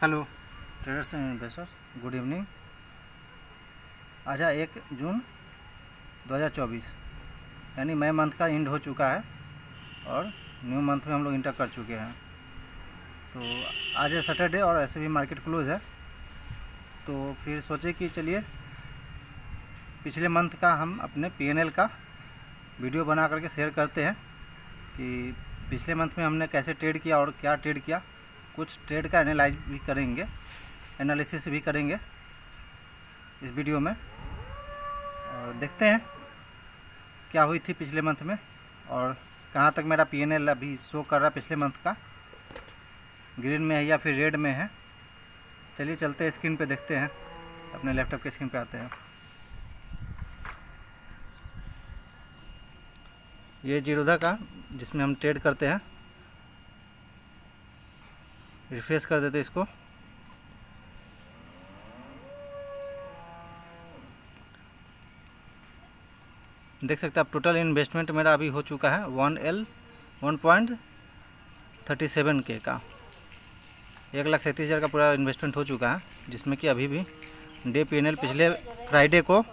Hello traders and investors, good evening. आज है 1 जून 2024, यानी मई मंथ का एंड हो चुका है और न्यू मंथ में हम लोग इंटर कर चुके हैं। तो आज है सैटरडे और ऐसे भी मार्केट क्लोज है, तो फिर सोचे कि चलिए पिछले मंथ का हम अपने पीएनएल का वीडियो बना करके शेयर करते हैं कि पिछले मंथ में हमने कैसे ट्रेड किया और क्या ट्रेड किया। कुछ ट्रेड का एनालिसिस भी करेंगे इस वीडियो में, और देखते हैं क्या हुई थी पिछले मंथ में और कहाँ तक मेरा पीएनएल अभी शो कर रहा है। पिछले मंथ का ग्रीन में है या फिर रेड में है। चलिए चलते हैं स्क्रीन पे, देखते हैं। अपने लैपटॉप के स्क्रीन पे आते हैं। ये जीरोधा का जिसमें हम ट्रेड करते हैं, रिफ्रेश कर देते इसको। देख सकते हैं आप, टोटल इन्वेस्टमेंट मेरा अभी हो चुका है 1,37 के का 1,37,000 का पूरा इन्वेस्टमेंट हो चुका है, जिसमें कि अभी भी डे पीएनएल पिछले फ्राइडे को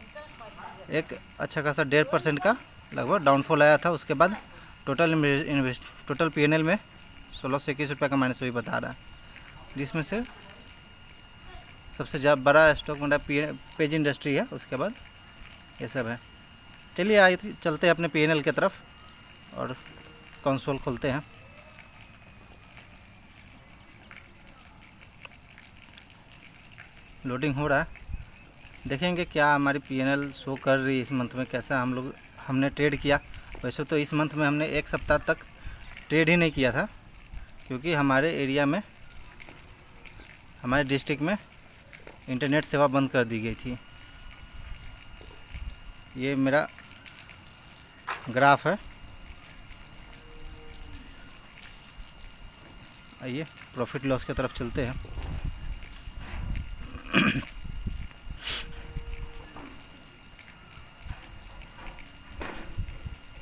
एक अच्छा खासा 1.5% का लगभग डाउनफॉल आया था। उसके बाद टोटल पीएनएल में 1621 रुपये का माइनस भी बता रहा है, जिसमें से सबसे ज़्यादा बड़ा स्टॉक मेरा पेज इंडस्ट्री है। उसके बाद ये सब है। चलिए चलते हैं अपने पीएनएल की तरफ और कंसोल खोलते हैं। लोडिंग हो रहा है, देखेंगे क्या हमारी पीएनएल शो कर रही है इस मंथ में, कैसा हमने ट्रेड किया। वैसे तो इस मंथ में हमने एक सप्ताह तक ट्रेड ही नहीं किया था, क्योंकि हमारे एरिया में, हमारे डिस्ट्रिक्ट में इंटरनेट सेवा बंद कर दी गई थी। ये मेरा ग्राफ है। आइए प्रॉफिट लॉस की तरफ चलते हैं।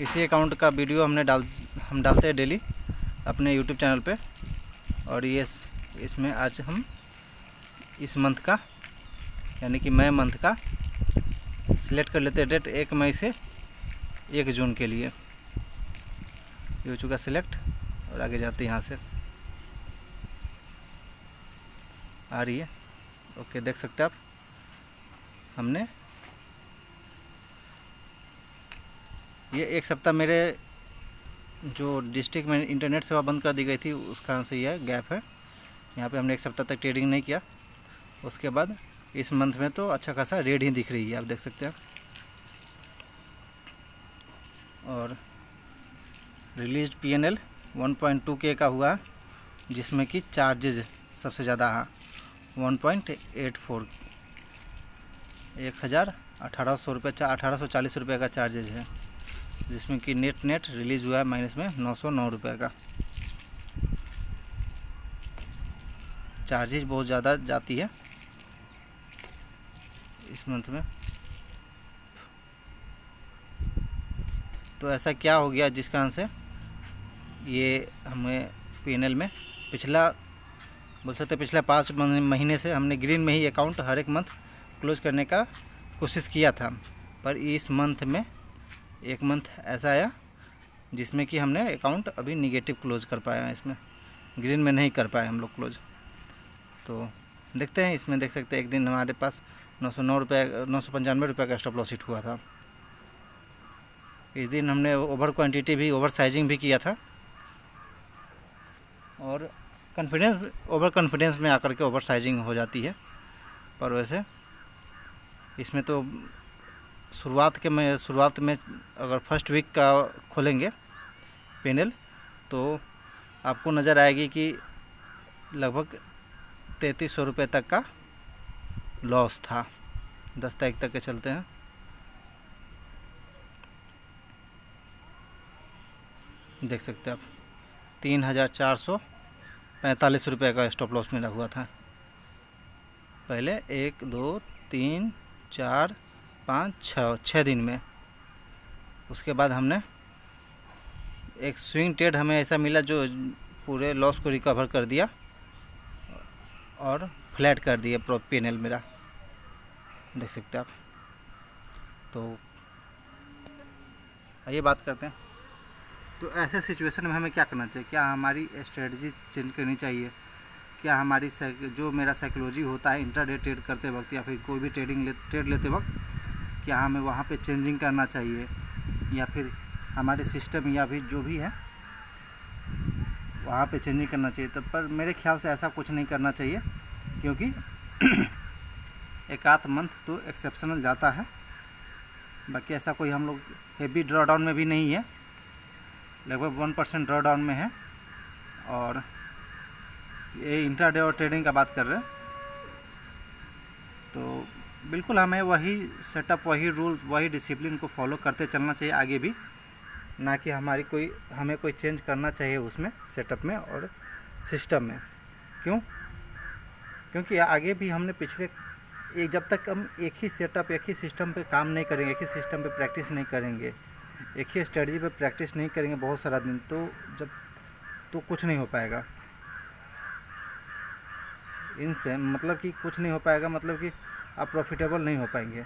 इसी अकाउंट का वीडियो हम डालते हैं डेली अपने यूट्यूब चैनल पे, और ये इसमें आज हम इस मंथ का यानी कि मई मंथ का सिलेक्ट कर लेते हैं डेट 1 मई से 1 जून के लिए। ये हो चुका सिलेक्ट, और आगे जाते हैं। यहाँ से आ रही है, ओके। देख सकते हैं आप, हमने ये एक सप्ताह मेरे जो डिस्ट्रिक्ट में इंटरनेट सेवा बंद कर दी गई थी उसका से यह गैप है। यहाँ पे हमने एक सप्ताह तक ट्रेडिंग नहीं किया। उसके बाद इस मंथ में तो अच्छा खासा रेड ही दिख रही है, आप देख सकते हैं। और रिलीज पीएनएल 1.2K का हुआ, जिसमें कि चार्जेज सबसे ज़्यादा है 1.84, 1,1800 रुपये 1,840 रुपये का चार्जेज है, जिसमें कि नेट रिलीज़ हुआ है माइनस में 909 रुपये का। चार्जेज बहुत ज़्यादा जाती है इस मंथ में। तो ऐसा क्या हो गया जिस कारण से ये हमें पीएनएल में पिछला 5 महीने से हमने ग्रीन में ही अकाउंट हर एक मंथ क्लोज करने का कोशिश किया था, पर इस मंथ में एक मंथ ऐसा आया जिसमें कि हमने अकाउंट अभी निगेटिव क्लोज कर पाया है। इसमें ग्रीन में नहीं कर पाए हम लोग क्लोज। तो देखते हैं, इसमें देख सकते हैं एक दिन हमारे पास 995 रुपये का स्टॉप लॉस हिट हुआ था। इस दिन हमने ओवर साइजिंग भी किया था, और ओवर कॉन्फिडेंस में आकर के ओवर साइजिंग हो जाती है। पर वैसे इसमें तो शुरुआत में अगर फर्स्ट वीक का खोलेंगे पीएनएल तो आपको नज़र आएगी कि लगभग 3300 रुपये तक का लॉस था। 10 तारीख तक के चलते हैं। देख सकते हैं आप, 3,445 रुपये का स्टॉप लॉस मेरा हुआ था पहले 1 2 3 4 5 6 दिन में। उसके बाद हमने एक स्विंग ट्रेड हमें ऐसा मिला जो पूरे लॉस को रिकवर कर दिया, और फ्लैट कर दिए पैनल मेरा, देख सकते हैं आप। तो आइए बात करते हैं। तो ऐसे सिचुएशन में हमें क्या करना चाहिए? क्या हमारी स्ट्रेटजी चेंज करनी चाहिए? क्या हमारी जो मेरा साइकोलॉजी होता है इंट्राडे ट्रेड करते वक्त या फिर कोई भी ट्रेड लेते वक्त, क्या हमें वहाँ पे चेंजिंग करना चाहिए, या फिर हमारे सिस्टम या फिर जो भी है वहाँ पे चेंजिंग करना चाहिए? तब पर मेरे ख्याल से ऐसा कुछ नहीं करना चाहिए, क्योंकि एक आध मंथ तो एक्सेप्शनल जाता है, बाकी ऐसा कोई हम लोग हेवी ड्रॉ डाउन में भी नहीं है, लगभग 1% ड्रॉ डाउन में है। और ये इंट्राडे और ट्रेडिंग का बात कर रहे हैं, तो बिल्कुल हमें वही सेटअप, वही रूल्स, वही डिसिप्लिन को फॉलो करते चलना चाहिए आगे भी, ना कि हमें कोई चेंज करना चाहिए उसमें, सेटअप में और सिस्टम में। क्यों? क्योंकि आगे भी हमने जब तक हम एक ही सेटअप, एक ही सिस्टम पे काम नहीं करेंगे, एक ही सिस्टम पे प्रैक्टिस नहीं करेंगे, एक ही स्ट्रेटजी पे प्रैक्टिस नहीं करेंगे बहुत सारा दिन, तो कुछ नहीं हो पाएगा। इनसे मतलब कि कुछ नहीं हो पाएगा, मतलब कि आप प्रॉफिटेबल नहीं हो पाएंगे,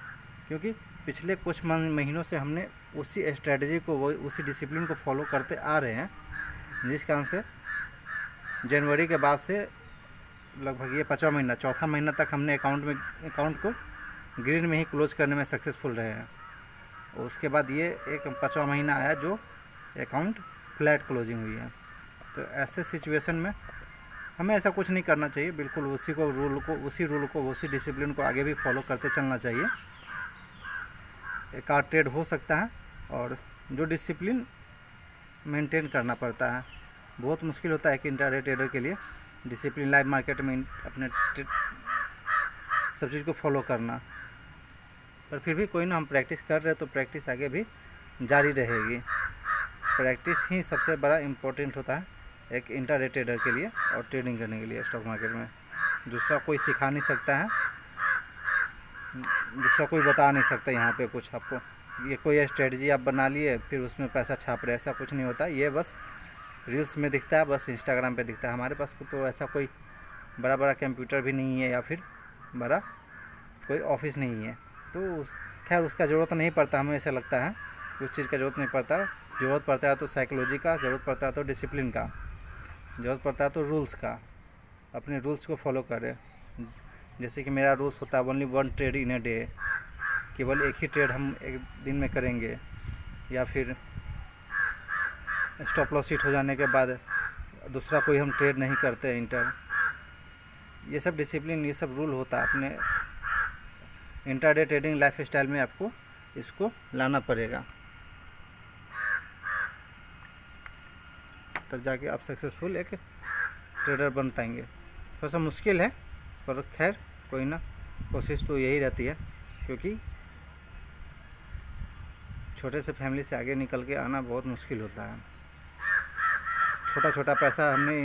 क्योंकि पिछले कुछ महीनों से हमने उसी स्ट्रेटजी को, उसी डिसिप्लिन को फॉलो करते आ रहे हैं, जिस कारण से जनवरी के बाद से लगभग ये 5वां महीना, चौथा महीना तक हमने अकाउंट को ग्रीन में ही क्लोज करने में सक्सेसफुल रहे हैं। और उसके बाद ये एक 5वां महीना आया जो अकाउंट फ्लैट क्लोजिंग हुई है। तो ऐसे सिचुएशन में हमें ऐसा कुछ नहीं करना चाहिए, बिल्कुल उसी रूल को उसी डिसिप्लिन को आगे भी फॉलो करते चलना चाहिए। एक आध ट्रेड हो सकता है, और जो डिसिप्लिन मेंटेन करना पड़ता है, बहुत मुश्किल होता है कि इंट्राडे ट्रेडर के लिए डिसिप्लिन लाइव मार्केट में अपने सब चीज़ को फॉलो करना। पर फिर भी कोई ना, हम प्रैक्टिस कर रहे हैं तो प्रैक्टिस आगे भी जारी रहेगी। प्रैक्टिस ही सबसे बड़ा इम्पोर्टेंट होता है एक इंट्राडे ट्रेडर के लिए और ट्रेडिंग करने के लिए स्टॉक मार्केट में। दूसरा कोई सिखा नहीं सकता है, दूसरा कोई बता नहीं सकता यहाँ पे कुछ आपको, ये कोई स्ट्रेटजी आप बना लिए फिर उसमें पैसा छाप रहे, ऐसा कुछ नहीं होता। ये बस रील्स में दिखता है, बस इंस्टाग्राम पे दिखता है। हमारे पास तो ऐसा कोई बड़ा कंप्यूटर भी नहीं है, या फिर बड़ा कोई ऑफिस नहीं है, तो खैर उसका ज़रूरत नहीं पड़ता। हमें ऐसा लगता है उस चीज़ का ज़रूरत नहीं पड़ता। ज़रूरत पड़ता है तो साइकोलॉजी का, ज़रूरत पड़ता है तो डिसिप्लिन का, ज़रूरत पड़ता है तो रूल्स का। अपने रूल्स को फॉलो करें। जैसे कि मेरा रूल्स होता है only 1 trade in a day, केवल एक ही ट्रेड हम एक दिन में करेंगे, या फिर स्टॉप लॉस हिट हो जाने के बाद दूसरा कोई हम ट्रेड नहीं करते इंटर। ये सब डिसिप्लिन, ये सब रूल होता है। अपने इंट्राडे ट्रेडिंग लाइफ स्टाइल में आपको इसको लाना पड़ेगा, तब जाके आप सक्सेसफुल एक ट्रेडर बन पाएंगे। थोड़ा सा मुश्किल है, पर खैर कोई ना, कोशिश तो यही रहती है, क्योंकि छोटे से फैमिली से आगे निकल के आना बहुत मुश्किल होता है। छोटा छोटा पैसा हमने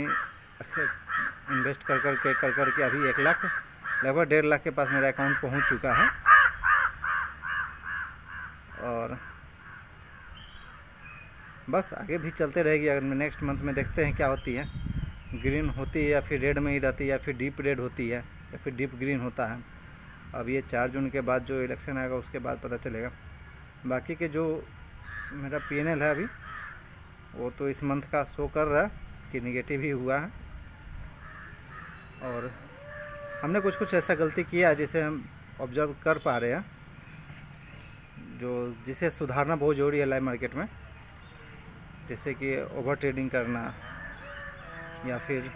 इन्वेस्ट कर के अभी 1 लाख, लगभग 1.5 लाख के पास मेरा अकाउंट पहुंच चुका है। और बस आगे भी चलते रहेगी। अगर नेक्स्ट मंथ में देखते हैं क्या होती है, ग्रीन होती है या फिर रेड में ही रहती है, या फिर डीप रेड होती है, या फिर डीप ग्रीन होता है। अब ये 4 जून के बाद जो इलेक्शन आएगा उसके बाद पता चलेगा। बाकी के जो मेरा PNL है अभी, वो तो इस मंथ का शो कर रहा है कि निगेटिव ही हुआ है। और हमने कुछ ऐसा गलती किया है जिसे हम ऑब्जर्व कर पा रहे हैं, जिसे सुधारना बहुत ज़रूरी है लाइव मार्केट में। जैसे कि ओवर ट्रेडिंग करना, या फिर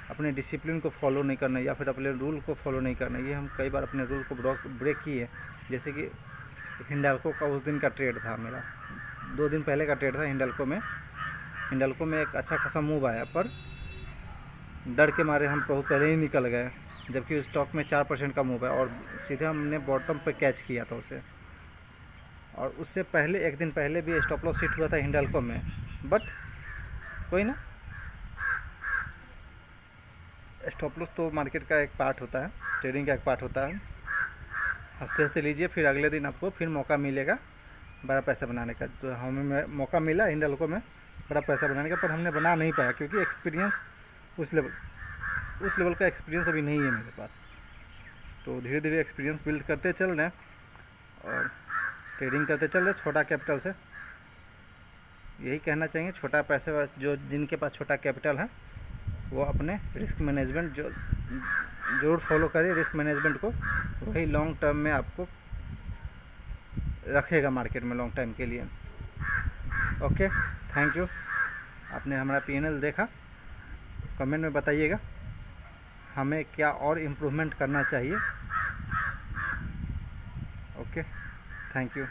अपने डिसिप्लिन को फॉलो नहीं करना, या फिर अपने रूल को फॉलो नहीं करना। ये हम कई बार अपने रूल को ब्रेक किए। जैसे कि हिंडाल्को का उस दिन का ट्रेड था, मेरा 2 दिन पहले का ट्रेड था। हिंडाल्को में एक अच्छा खासा मूव आया, पर डर के मारे हम बहुत पहले ही निकल गए, जबकि उस स्टॉक में 4% का मूव है, और सीधे हमने बॉटम पे कैच किया था उसे। और उससे पहले 1 दिन पहले भी स्टॉप लॉस हिट हुआ था हिंडाल्को में, बट कोई ना, स्टॉप लॉस तो मार्केट का एक पार्ट होता है, ट्रेडिंग का एक पार्ट होता है। हंसते हंसते लीजिए, फिर अगले दिन आपको फिर मौका मिलेगा बड़ा पैसा बनाने का। तो हमें मौका मिला हिंडाल्को में बड़ा पैसा बनाने का, पर हमने बना नहीं पाया, क्योंकि एक्सपीरियंस उस लेवल उस लेवल का एक्सपीरियंस अभी नहीं है मेरे पास। तो धीरे धीरे एक्सपीरियंस बिल्ड करते चल रहे हैं और ट्रेडिंग करते चल रहे छोटा कैपिटल से। यही कहना चाहिए, छोटा पैसे जो जिनके पास छोटा कैपिटल है वो अपने रिस्क मैनेजमेंट जो ज़रूर फॉलो करें रिस्क मैनेजमेंट को, वही लॉन्ग टर्म में आपको रखेगा मार्केट में लॉन्ग टाइम के लिए। Okay, thank you. आपने हमारा पीएनएल देखा, कमेंट में बताइएगा हमें क्या और इम्प्रूवमेंट करना चाहिए। Okay, thank you.